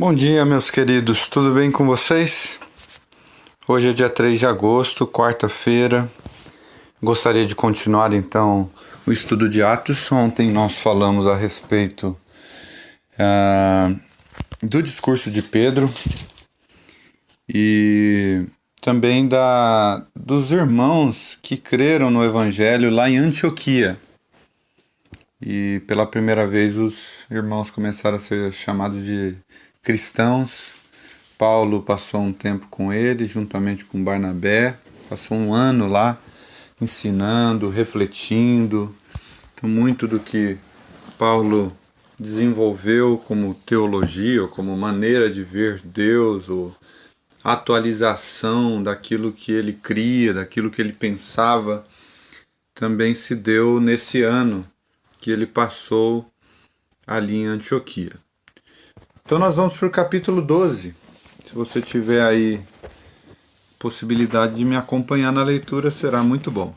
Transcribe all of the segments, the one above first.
Bom dia, meus queridos, tudo bem com vocês? Hoje é dia 3 de agosto, quarta-feira. Gostaria de continuar então o estudo de Atos. Ontem nós falamos a respeito do discurso de Pedro e também dos irmãos que creram no Evangelho lá em Antioquia. E pela primeira vez os irmãos começaram a ser chamados de cristãos. Paulo passou um tempo com ele, juntamente com Barnabé, passou um ano lá ensinando, refletindo. Então, muito do que Paulo desenvolveu como teologia, ou como maneira de ver Deus, ou atualização daquilo que ele cria, daquilo que ele pensava, também se deu nesse ano que ele passou ali em Antioquia. Então nós vamos para o capítulo 12. Se você tiver aí possibilidade de me acompanhar na leitura, será muito bom.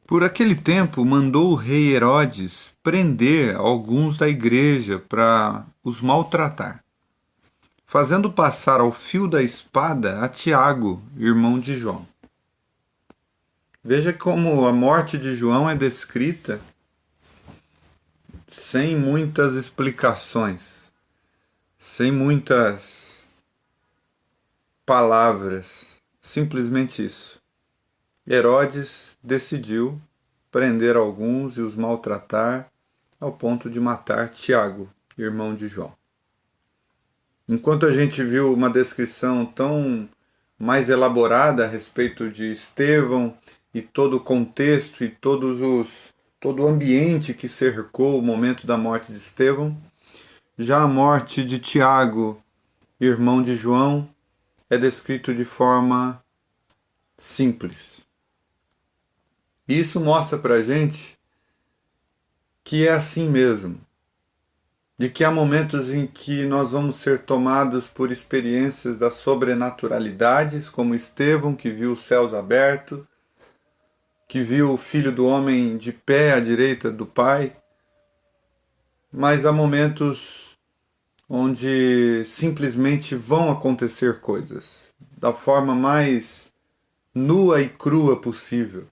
Por aquele tempo, mandou o rei Herodes prender alguns da igreja para os maltratar, fazendo passar ao fio da espada a Tiago, irmão de João. Veja como a morte de João é descrita sem muitas explicações, sem muitas palavras, simplesmente isso. Herodes decidiu prender alguns e os maltratar ao ponto de matar Tiago, irmão de João. Enquanto a gente viu uma descrição tão mais elaborada a respeito de Estevão e todo o contexto e todo o ambiente que cercou o momento da morte de Estevão, já a morte de Tiago, irmão de João, é descrito de forma simples. E isso mostra para a gente que é assim mesmo, de que há momentos em que nós vamos ser tomados por experiências das sobrenaturalidades, como Estevão, que viu os céus abertos, que viu o Filho do Homem de pé à direita do Pai, mas há momentos onde simplesmente vão acontecer coisas da forma mais nua e crua possível,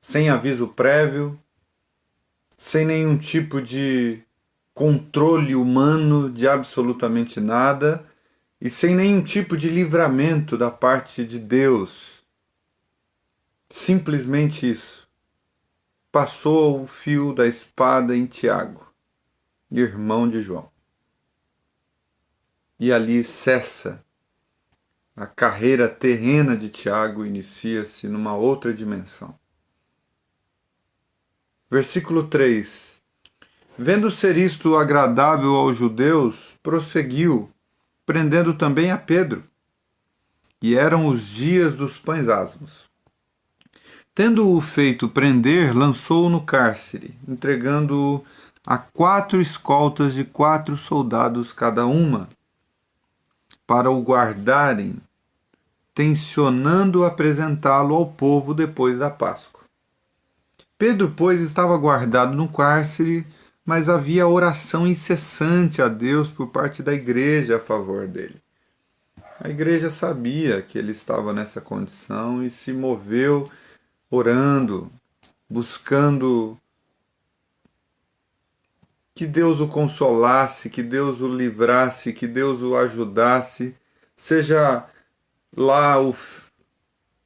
sem aviso prévio, sem nenhum tipo de controle humano de absolutamente nada e sem nenhum tipo de livramento da parte de Deus. Simplesmente isso. Passou o fio da espada em Tiago, irmão de João. E ali cessa a carreira terrena de Tiago, inicia-se numa outra dimensão. Versículo 3. Vendo ser isto agradável aos judeus, prosseguiu, prendendo também a Pedro. E eram os dias dos pães asmos. Tendo-o feito prender, lançou-o no cárcere, entregando-o a 4 escoltas de 4 soldados cada uma, para o guardarem, tencionando apresentá-lo ao povo depois da Páscoa. Pedro, pois, estava guardado no cárcere, mas havia oração incessante a Deus por parte da igreja a favor dele. A igreja sabia que ele estava nessa condição e se moveu orando, buscando que Deus o consolasse, que Deus o livrasse, que Deus o ajudasse, seja lá o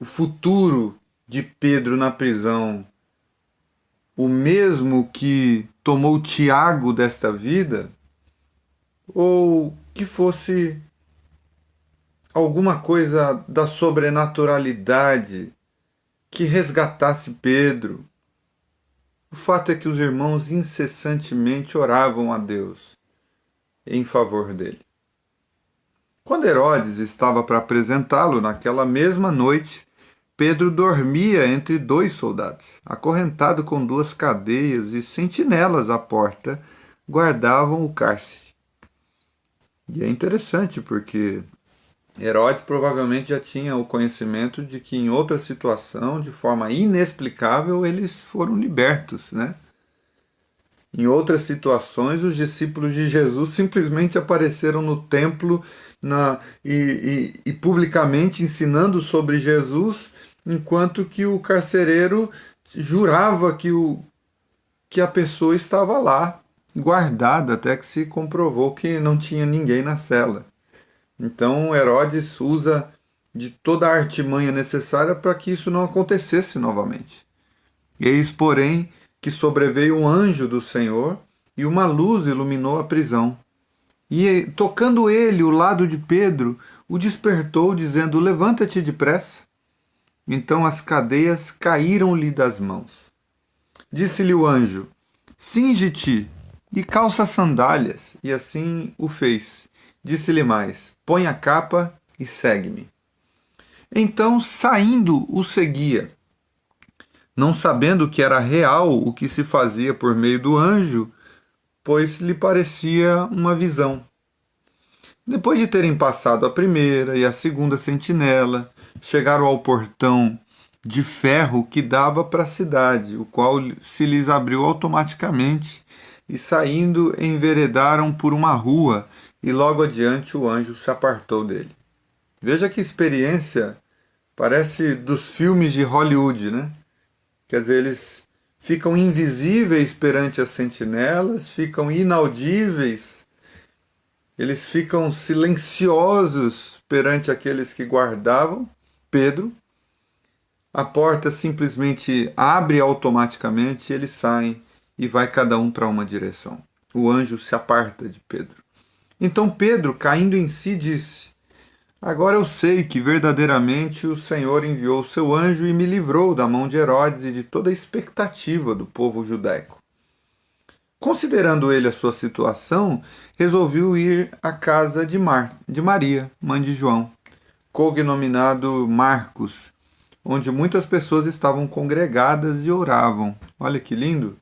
futuro de Pedro na prisão o mesmo que tomou Tiago desta vida, ou que fosse alguma coisa da sobrenaturalidade que resgatasse Pedro. O fato é que os irmãos incessantemente oravam a Deus em favor dele. Quando Herodes estava para apresentá-lo naquela mesma noite, Pedro dormia entre 2 soldados, acorrentado com 2 cadeias, e sentinelas à porta guardavam o cárcere. E é interessante porque Herodes provavelmente já tinha o conhecimento de que em outra situação, de forma inexplicável, eles foram libertos, né? Em outras situações, os discípulos de Jesus simplesmente apareceram no templo e publicamente ensinando sobre Jesus, enquanto que o carcereiro jurava que a pessoa estava lá, guardada, até que se comprovou que não tinha ninguém na cela. Então Herodes usa de toda a artimanha necessária para que isso não acontecesse novamente. Eis, porém, que sobreveio um anjo do Senhor e uma luz iluminou a prisão. E, tocando ele o lado de Pedro, o despertou, dizendo: levanta-te depressa. Então as cadeias caíram-lhe das mãos. Disse-lhe o anjo: cinge-te e calça as sandálias. E assim o fez. Disse-lhe mais: põe a capa e segue-me. Então, saindo, o seguia. Não sabendo que era real o que se fazia por meio do anjo, pois lhe parecia uma visão. Depois de terem passado a primeira e a segunda sentinela, chegaram ao portão de ferro que dava para a cidade, o qual se lhes abriu automaticamente, e saindo enveredaram por uma rua, e logo adiante o anjo se apartou dele. Veja que experiência, parece dos filmes de Hollywood, né? Quer dizer, eles ficam invisíveis perante as sentinelas, ficam inaudíveis, eles ficam silenciosos perante aqueles que guardavam Pedro. A porta simplesmente abre automaticamente, eles saem e vai cada um para uma direção. O anjo se aparta de Pedro. Então Pedro, caindo em si, disse: agora eu sei que verdadeiramente o Senhor enviou o seu anjo e me livrou da mão de Herodes e de toda a expectativa do povo judaico. Considerando ele a sua situação, resolveu ir à casa de Maria, mãe de João, cognominado Marcos, onde muitas pessoas estavam congregadas e oravam. Olha que lindo!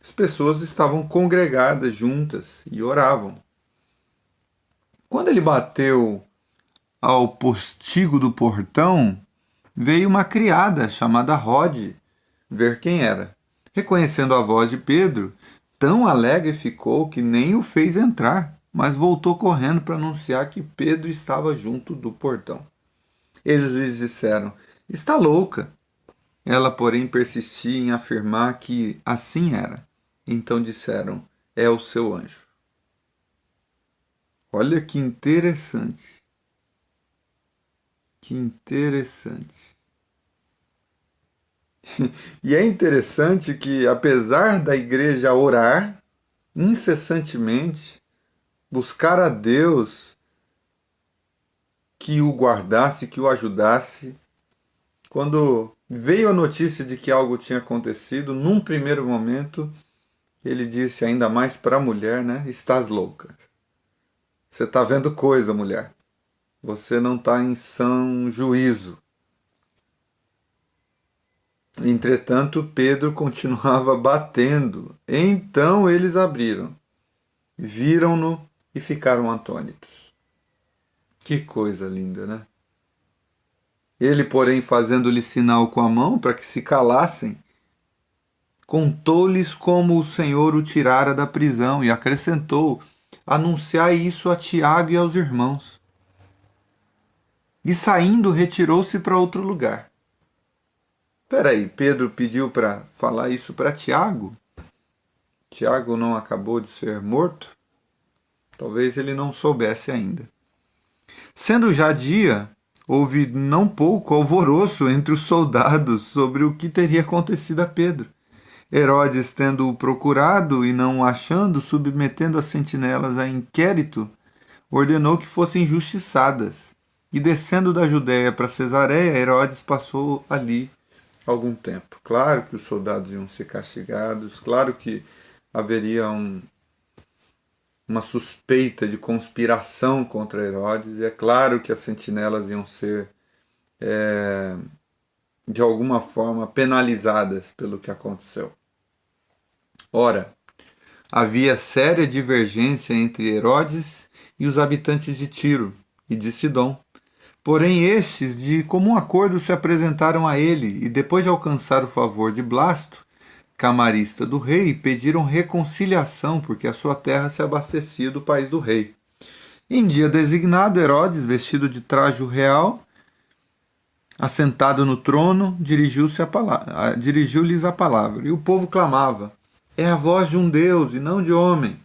As pessoas estavam congregadas juntas e oravam. Quando ele bateu ao postigo do portão, veio uma criada chamada Rode ver quem era. Reconhecendo a voz de Pedro, tão alegre ficou que nem o fez entrar, mas voltou correndo para anunciar que Pedro estava junto do portão. Eles lhes disseram: está louca. Ela, porém, persistia em afirmar que assim era. Então disseram: é o seu anjo. Olha que interessante. Que interessante. E é interessante que, apesar da igreja orar incessantemente, buscar a Deus que o guardasse, que o ajudasse, quando veio a notícia de que algo tinha acontecido, num primeiro momento, ele disse ainda mais para a mulher, né? Estás louca. Você está vendo coisa, mulher. Você não está em são juízo. Entretanto, Pedro continuava batendo. Então eles abriram, viram-no e ficaram atônitos. Que coisa linda, né? Ele, porém, fazendo-lhe sinal com a mão para que se calassem, contou-lhes como o Senhor o tirara da prisão e acrescentou: anunciai isso a Tiago e aos irmãos. E saindo, retirou-se para outro lugar. Peraí, Pedro pediu para falar isso para Tiago? Tiago não acabou de ser morto? Talvez ele não soubesse ainda. Sendo já dia, houve não pouco alvoroço entre os soldados sobre o que teria acontecido a Pedro. Herodes, tendo-o procurado e não o achando, submetendo as sentinelas a inquérito, ordenou que fossem injustiçadas. E descendo da Judéia para Cesareia, Herodes passou ali algum tempo. Claro que os soldados iam ser castigados, claro que haveria uma suspeita de conspiração contra Herodes, e é claro que as sentinelas iam ser, de alguma forma, penalizadas pelo que aconteceu. Ora, havia séria divergência entre Herodes e os habitantes de Tiro e de Sidom. Porém, estes, de comum acordo, se apresentaram a ele, e depois de alcançar o favor de Blasto, camarista do rei e pediram reconciliação, porque a sua terra se abastecia do país do rei. Em dia designado, Herodes, vestido de traje real, assentado no trono, dirigiu-lhes a palavra. E o povo clamava: é a voz de um Deus e não de homem.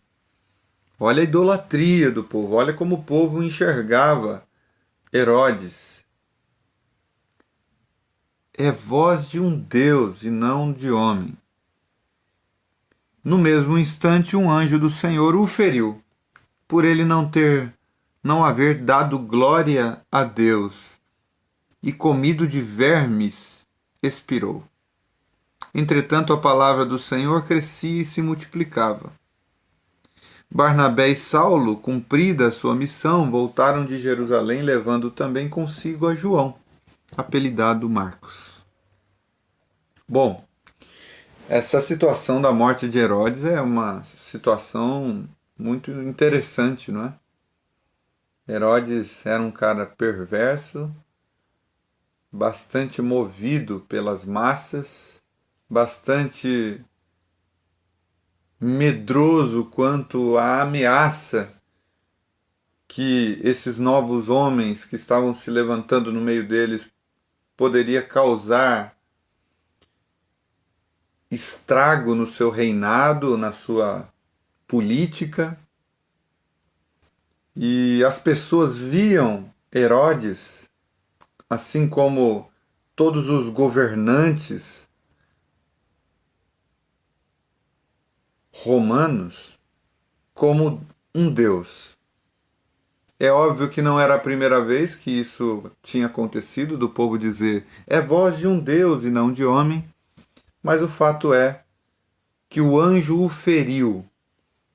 Olha a idolatria do povo, olha como o povo enxergava Herodes. É voz de um Deus e não de homem. No mesmo instante, um anjo do Senhor o feriu, por ele não haver dado glória a Deus, e comido de vermes, expirou. Entretanto, a palavra do Senhor crescia e se multiplicava. Barnabé e Saulo, cumprida a sua missão, voltaram de Jerusalém, levando também consigo a João, apelidado Marcos. Bom, essa situação da morte de Herodes é uma situação muito interessante, não é? Herodes era um cara perverso, bastante movido pelas massas, bastante medroso quanto à ameaça que esses novos homens que estavam se levantando no meio deles poderia causar estrago no seu reinado, na sua política. E as pessoas viam Herodes, assim como todos os governantes romanos, como um deus. É óbvio que não era a primeira vez que isso tinha acontecido, do povo dizer: é voz de um deus e não de homem, mas o fato é que o anjo o feriu,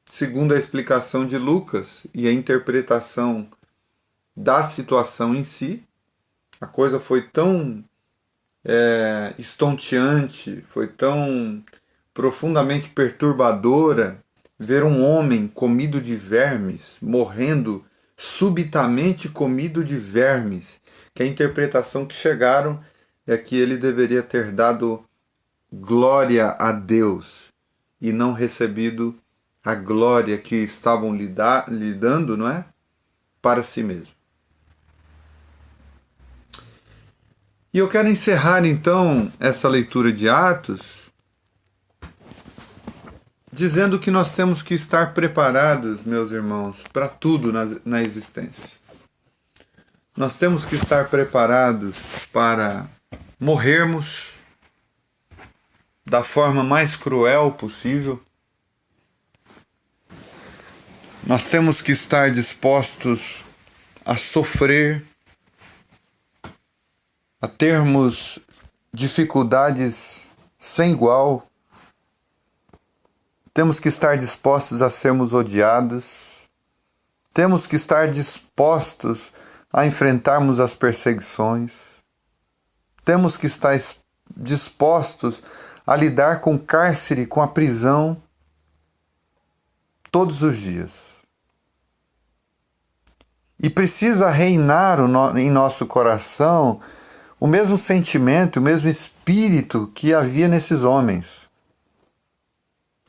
segundo a explicação de Lucas e a interpretação da situação em si. A coisa foi tão estonteante, foi tão profundamente perturbadora ver um homem comido de vermes, morrendo subitamente comido de vermes, que a interpretação que chegaram é que ele deveria ter dado glória a Deus e não recebido a glória que estavam lhe dando, não é? Para si mesmo. E eu quero encerrar então essa leitura de Atos dizendo que nós temos que estar preparados, meus irmãos, para tudo na existência. Nós temos que estar preparados para morrermos da forma mais cruel possível. Nós temos que estar dispostos a sofrer, a termos dificuldades sem igual. Temos que estar dispostos a sermos odiados. Temos que estar dispostos a enfrentarmos as perseguições. Temos que estar dispostos a lidar com o cárcere, com a prisão, todos os dias. E precisa reinar em nosso coração o mesmo sentimento, o mesmo espírito que havia nesses homens,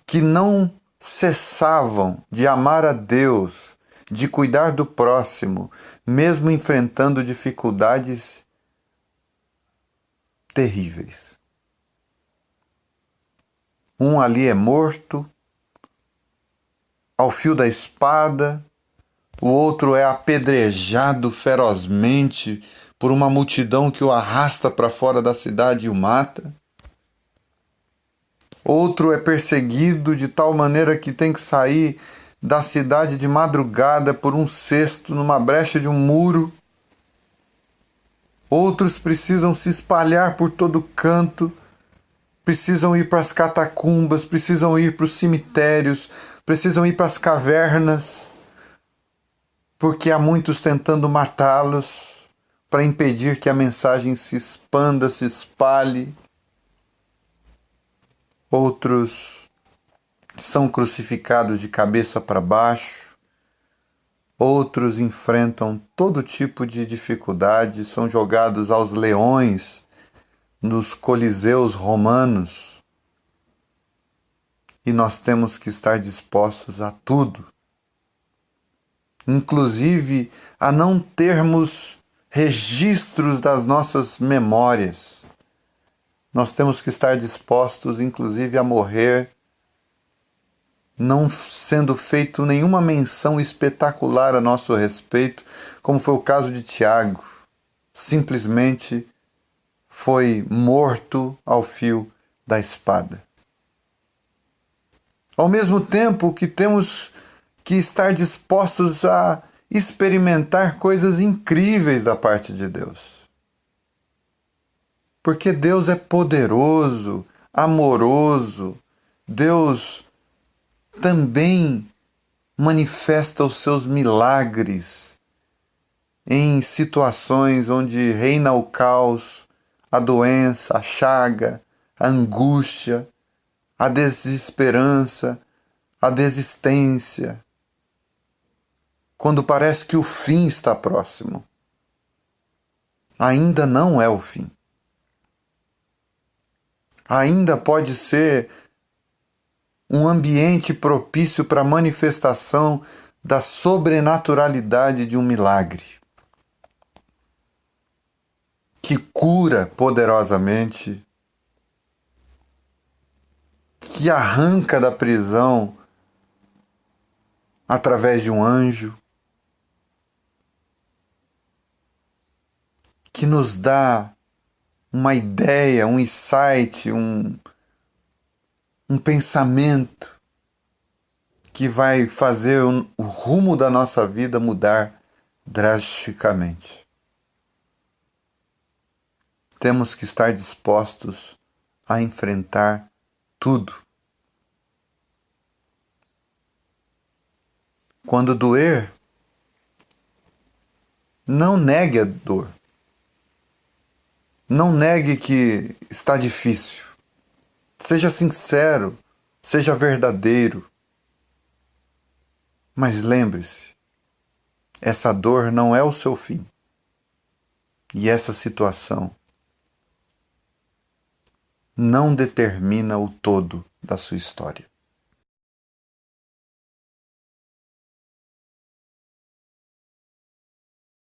que não cessavam de amar a Deus, de cuidar do próximo, mesmo enfrentando dificuldades terríveis. Um ali é morto ao fio da espada, o outro é apedrejado ferozmente por uma multidão que o arrasta para fora da cidade e o mata. Outro é perseguido de tal maneira que tem que sair da cidade de madrugada por um cesto numa brecha de um muro. Outros precisam se espalhar por todo canto, precisam ir para as catacumbas, precisam ir para os cemitérios, precisam ir para as cavernas, porque há muitos tentando matá-los para impedir que a mensagem se expanda, se espalhe. Outros são crucificados de cabeça para baixo. Outros enfrentam todo tipo de dificuldade, são jogados aos leões nos coliseus romanos. e nós temos que estar dispostos a tudo, inclusive a não termos registros das nossas memórias. Nós temos que estar dispostos, inclusive, a morrer, não sendo feito nenhuma menção espetacular a nosso respeito, como foi o caso de Tiago. Simplesmente foi morto ao fio da espada. Ao mesmo tempo que temos que estar dispostos a experimentar coisas incríveis da parte de Deus. Porque Deus é poderoso, amoroso. Deus também manifesta os seus milagres em situações onde reina o caos, a doença, a chaga, a angústia, a desesperança, a desistência. Quando parece que o fim está próximo. Ainda não é o fim. Ainda pode ser um ambiente propício para a manifestação da sobrenaturalidade de um milagre, que cura poderosamente, que arranca da prisão através de um anjo, que nos dá uma ideia, um insight, um pensamento que vai fazer o rumo da nossa vida mudar drasticamente. Temos que estar dispostos a enfrentar tudo. Quando doer, não negue a dor. Não negue que está difícil. Seja sincero, seja verdadeiro. Mas lembre-se, essa dor não é o seu fim. E essa situação não determina o todo da sua história.